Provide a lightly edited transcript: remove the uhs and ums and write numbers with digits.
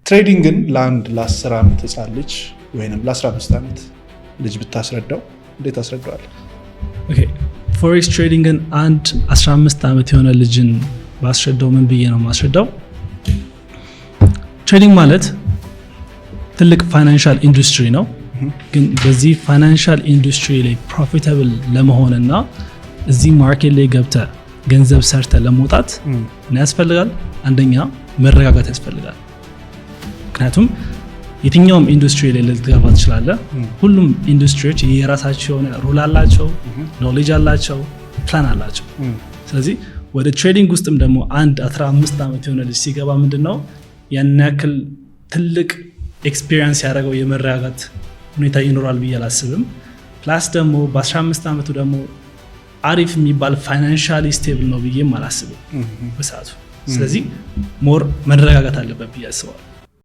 ትሬዲንግን ለአንድ ለ10 ዓመት ህፃን ልጅ ወይንም ለ15 ዓመት ልጅ ብታስረዳው እንዴት አስረዳዋል? ኦኬ ፎሬክስ ትሬዲንግን አንድ 15 ዓመት የሆነ ልጅን ባስረዳው ምን ብዬ ነው ማስረዳው? ትሬዲንግ ማለት ትልቅ ፋይናንሻል ኢንዱስትሪ ነው። ግን በዚህ ፋይናንሻል ኢንዱስትሪ ላይ ፕሮፊታብል ለመሆንና እዚህ ማርኬት ላይ ገብተ ገንዘብ ሰርተ ለመውጣት ምን ያስፈልጋል? አንደኛ መረጋጋት ያስፈልጋል። ምክንያቱም የትኛውም ኢንዱስትሪ ላይ ልትገባ ትችላለህ። ሁሉም ኢንዱስትሪዎች የራሳቸው የሆነ ሩል አላቸው፣ ኖሌጅ አላቸው፣ ፕላን አላቸው። ስለዚህ ወደ ትሬዲንግ ውስጥም ደግሞ አንድ 15 ዓመት የሆነ ልጅ ሲገባ ምንድነው ያን ያክል ትልቅ ኤክስፒሪየንስ ያደረገው የመረጋጋት ሁኔታ ይኖራል ብዬ አላስብም። ፕላስ ደግሞ በ15 ዓመቱ ደግሞ አሪፍ የሚባል ፋይናንሻሊ ስቴብል ነው ብዬም አላስብም በሰዓቱ። ስለዚህ ሞር መረጋጋት አለበት ብዬ አስባለሁ።